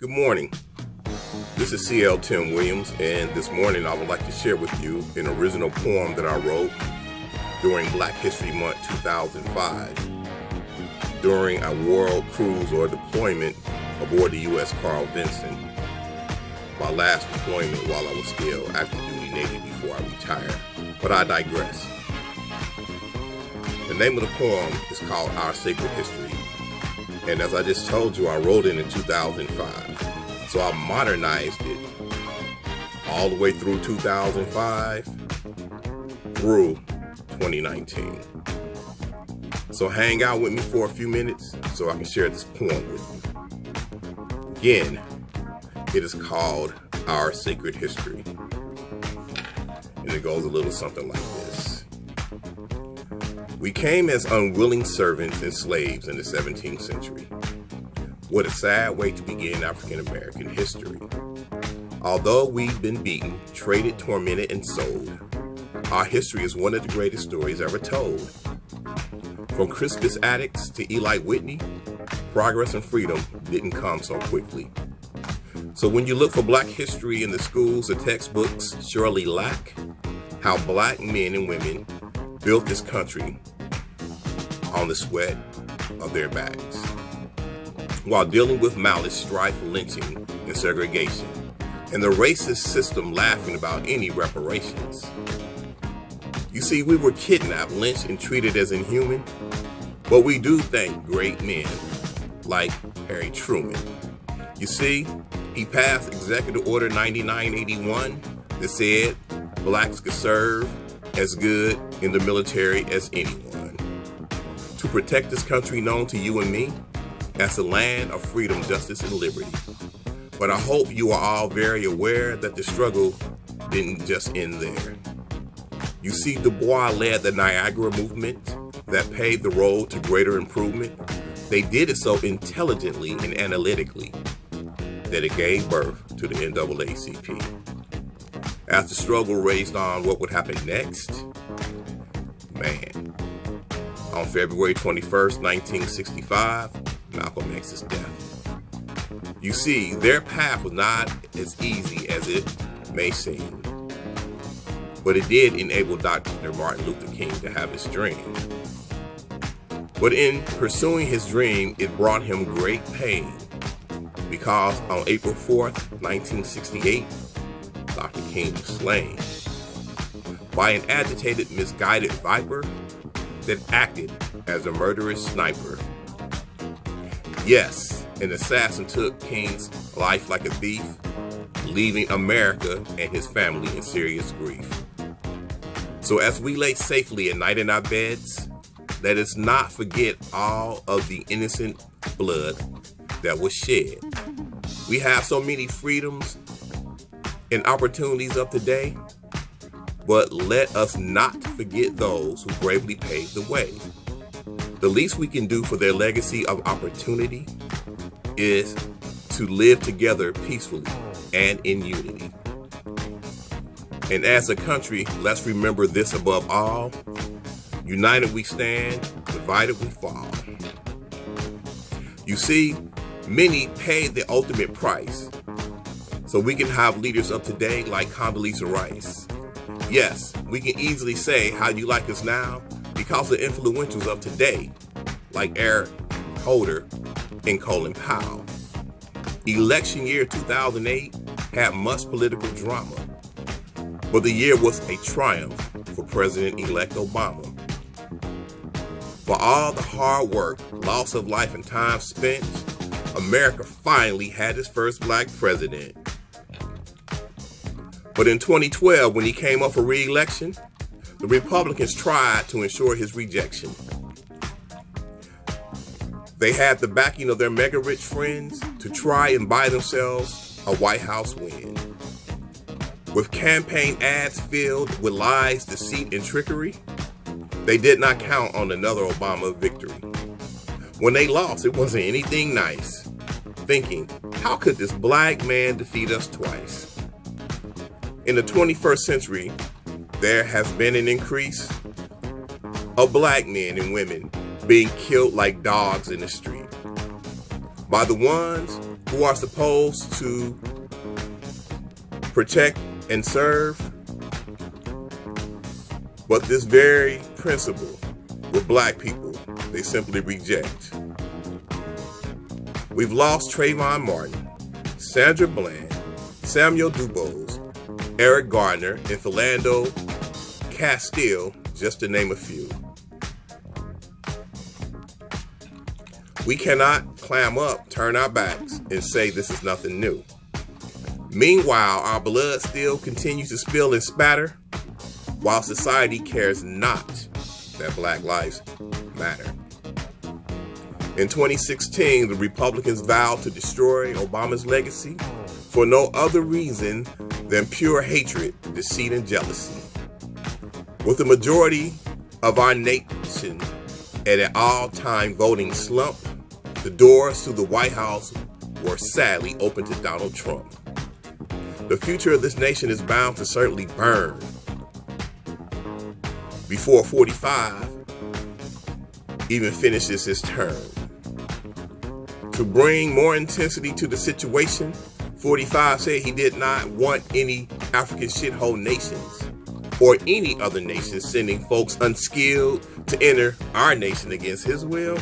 Good morning. This is C.L. Tim Williams, and this morning I would like to share with you an original poem that I wrote during Black History Month 2005 during a world cruise or deployment aboard the U.S. Carl Vinson, my last deployment while I was still active duty Navy before I retired. But I digress. The name of the poem is called Our Sacred History, and as I just told you, I wrote it in 2005. So I modernized it all the way through 2005 through 2019. So hang out with me for a few minutes so I can share this poem with you. Again, it is called Our Sacred History. And it goes a little something like this. We came as unwilling servants and slaves in the 17th century. What a sad way to begin African American history. Although we've been beaten, traded, tormented, and sold, our history is one of the greatest stories ever told. From Crispus Attucks to Eli Whitney, progress and freedom didn't come so quickly. So when you look for Black history in the schools or textbooks, surely lack how Black men and women built this country on the sweat of their backs, while dealing with malice, strife, lynching, and segregation, and the racist system laughing about any reparations. You see, we were kidnapped, lynched, and treated as inhuman, but we do thank great men like Harry Truman. You see, he passed Executive Order 9981 that said Blacks could serve as good in the military as anyone. To protect this country known to you and me as the land of freedom, justice, and liberty. But I hope you are all very aware that the struggle didn't just end there. You see, Du Bois led the Niagara movement that paved the road to greater improvement. They did it so intelligently and analytically that it gave birth to the NAACP. As the struggle raged on, what would happen next? Man, on February 21st, 1965, Malcolm X's death. You see, their path was not as easy as it may seem, but it did enable Dr. Martin Luther King to have his dream. But in pursuing his dream, it brought him great pain, because on April 4th, 1968, Dr. King was slain by an agitated, misguided viper that acted as a murderous sniper. Yes, an assassin took King's life like a thief, leaving America and his family in serious grief. So as we lay safely at night in our beds, let us not forget all of the innocent blood that was shed. We have so many freedoms and opportunities of today, but let us not forget those who bravely paved the way. The least we can do for their legacy of opportunity is to live together peacefully and in unity. And as a country, let's remember this above all: united we stand, divided we fall. You see, many paid the ultimate price so we can have leaders of today like Condoleezza Rice. Yes, we can easily say how you like us now because of influentials of today, like Eric Holder and Colin Powell. Election year 2008 had much political drama, but the year was a triumph for President-elect Obama. For all the hard work, loss of life, and time spent, America finally had its first Black president. But in 2012, when he came up for re-election, the Republicans tried to ensure his rejection. They had the backing of their mega-rich friends to try and buy themselves a White House win. With campaign ads filled with lies, deceit, and trickery, they did not count on another Obama victory. When they lost, it wasn't anything nice, thinking, how could this Black man defeat us twice? In the 21st century, there has been an increase of Black men and women being killed like dogs in the street by the ones who are supposed to protect and serve. But this very principle with black people, they simply reject. We've lost Trayvon Martin, Sandra Bland, Samuel DuBose, Eric Gardner, and Philando Castile, just to name a few. We cannot clam up, turn our backs, and say this is nothing new. Meanwhile, our blood still continues to spill and spatter, while society cares not that black lives matter. In 2016, the Republicans vowed to destroy Obama's legacy for no other reason than pure hatred, deceit, and jealousy. With the majority of our nation at an all-time voting slump, the doors to the White House were sadly open to Donald Trump. The future of this nation is bound to certainly burn before 45 even finishes his term. To bring more intensity to the situation, 45 said he did not want any African shithole nations or any other nation sending folks unskilled to enter our nation against his will.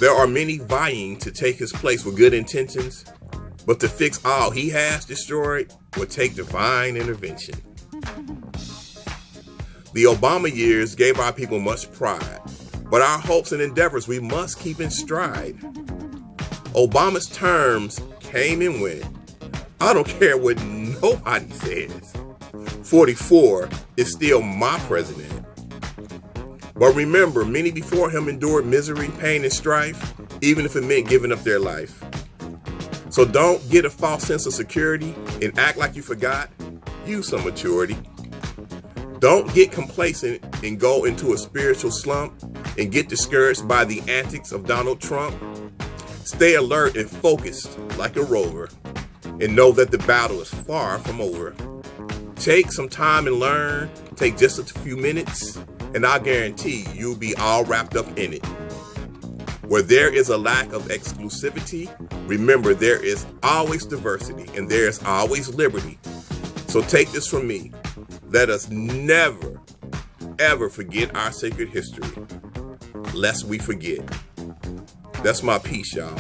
There are many vying to take his place with good intentions, but to fix all he has destroyed would take divine intervention. The Obama years gave our people much pride, but our hopes and endeavors we must keep in stride. Obama's terms came and went. I don't care what nobody says. 44 is still my president. But remember, many before him endured misery, pain, and strife, even if it meant giving up their life. So don't get a false sense of security and act like you forgot. Use some maturity. Don't get complacent and go into a spiritual slump and get discouraged by the antics of Donald Trump. Stay alert and focused like a rover and know that the battle is far from over. Take some time and learn. Take just a few minutes and I guarantee you'll be all wrapped up in it. Where there is a lack of exclusivity, remember there is always diversity and there is always liberty. So take this from me. Let us never, ever forget our sacred history, lest we forget. That's my piece, y'all.